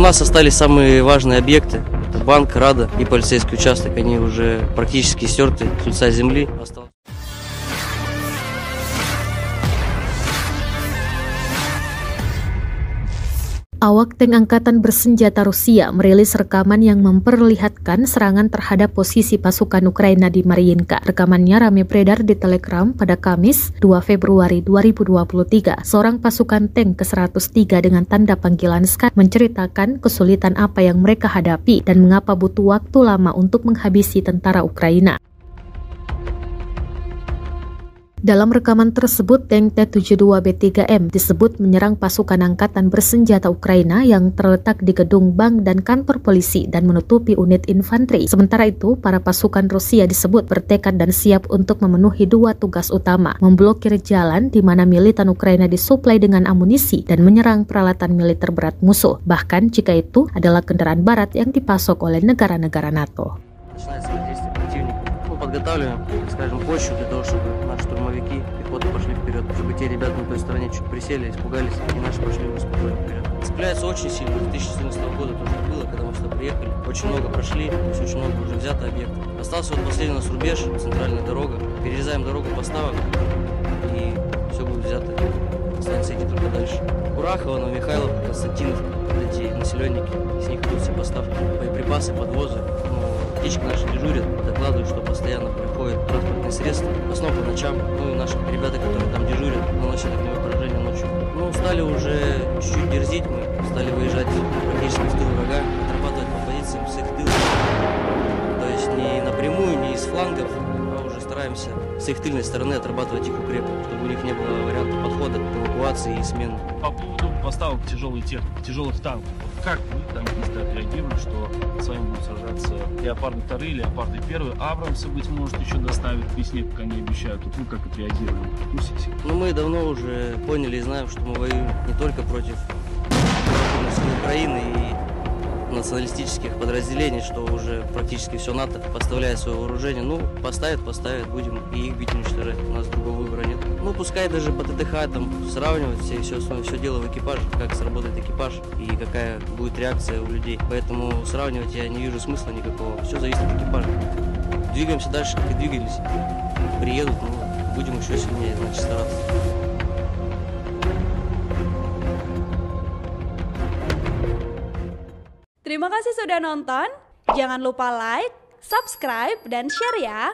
нас остались самые важные объекты. Это банк, Рада и полицейский участок. Они уже практически стерты с лица земли. Awak tank angkatan bersenjata Rusia merilis rekaman yang memperlihatkan serangan terhadap posisi pasukan Ukraina di Mariinka. Rekamannya ramai beredar di Telegram pada Kamis 2 Februari 2023. Seorang pasukan tank ke-103 dengan tanda panggilan SCAT menceritakan kesulitan apa yang mereka hadapi dan mengapa butuh waktu lama untuk menghabisi tentara Ukraina. Dalam rekaman tersebut, tank T-72B3M disebut menyerang pasukan angkatan bersenjata Ukraina yang terletak di gedung bank dan kantor polisi dan menutupi unit infanteri. Sementara itu, para pasukan Rusia disebut bertekad dan siap untuk memenuhi dua tugas utama, memblokir jalan di mana militan Ukraina disuplai dengan amunisi dan menyerang peralatan militer berat musuh, bahkan jika itu adalah kendaraan barat yang dipasok oleh negara-negara NATO. Подготавливаем, скажем, почву для того, чтобы наши штурмовики пехоты пошли вперед, чтобы те ребята на той стороне чуть присели, испугались, и наши пошли спокойно вперед. Цепляется очень сильно, 2014 года тоже было, когда мы сюда приехали, очень много прошли, то есть очень много уже взято объектов. Остался вот последний у нас рубеж, центральная дорога, перерезаем дорогу поставок, и все будет взято, останется идти только дальше. Курахово, Новомихайловка, Константиновка, эти населенники, с них идут все поставки, боеприпасы, подвозы. Птички наши дежурят, докладывают, что постоянно приходят транспортные средства, в основном по ночам. Ну и наши ребята, которые там дежурят, наносят огневое поражение ночью. Ну, стали уже чуть-чуть дерзить, мы стали выезжать практически в тыл врага, отрабатывать по позициям с их тыла. То есть не напрямую, не из флангов, а уже стараемся с их тыльной стороны отрабатывать их укреп, чтобы у них не было варианта подхода к эвакуации и смены. По поводу поставок тяжелой техники, тяжелых танков, как вы, танкисты, отреагируете, что с вами будут сражаться Леопарды 2, Леопарды 1, Абрамсы, быть может, еще доставят к весне, пока не обещают. Тут вы как отреагировали? Ну, мы давно уже поняли и знаем, что мы воюем не только против Украины и националистических подразделений, что уже практически все НАТО поставляет свое вооружение. Ну, поставят, будем и их бить, уничтожать. У нас другого выбора нет. Ну, пускай даже по ТТХ там сравнивать все дело в экипаже, как сработает экипаж и какая будет реакция у людей. Поэтому сравнивать я не вижу смысла никакого. Все зависит от экипажа. Двигаемся дальше, как и двигались. Приедут, ну, будем еще сильнее, значит, стараться. Terima kasih sudah nonton. Jangan lupa like, subscribe, dan share ya.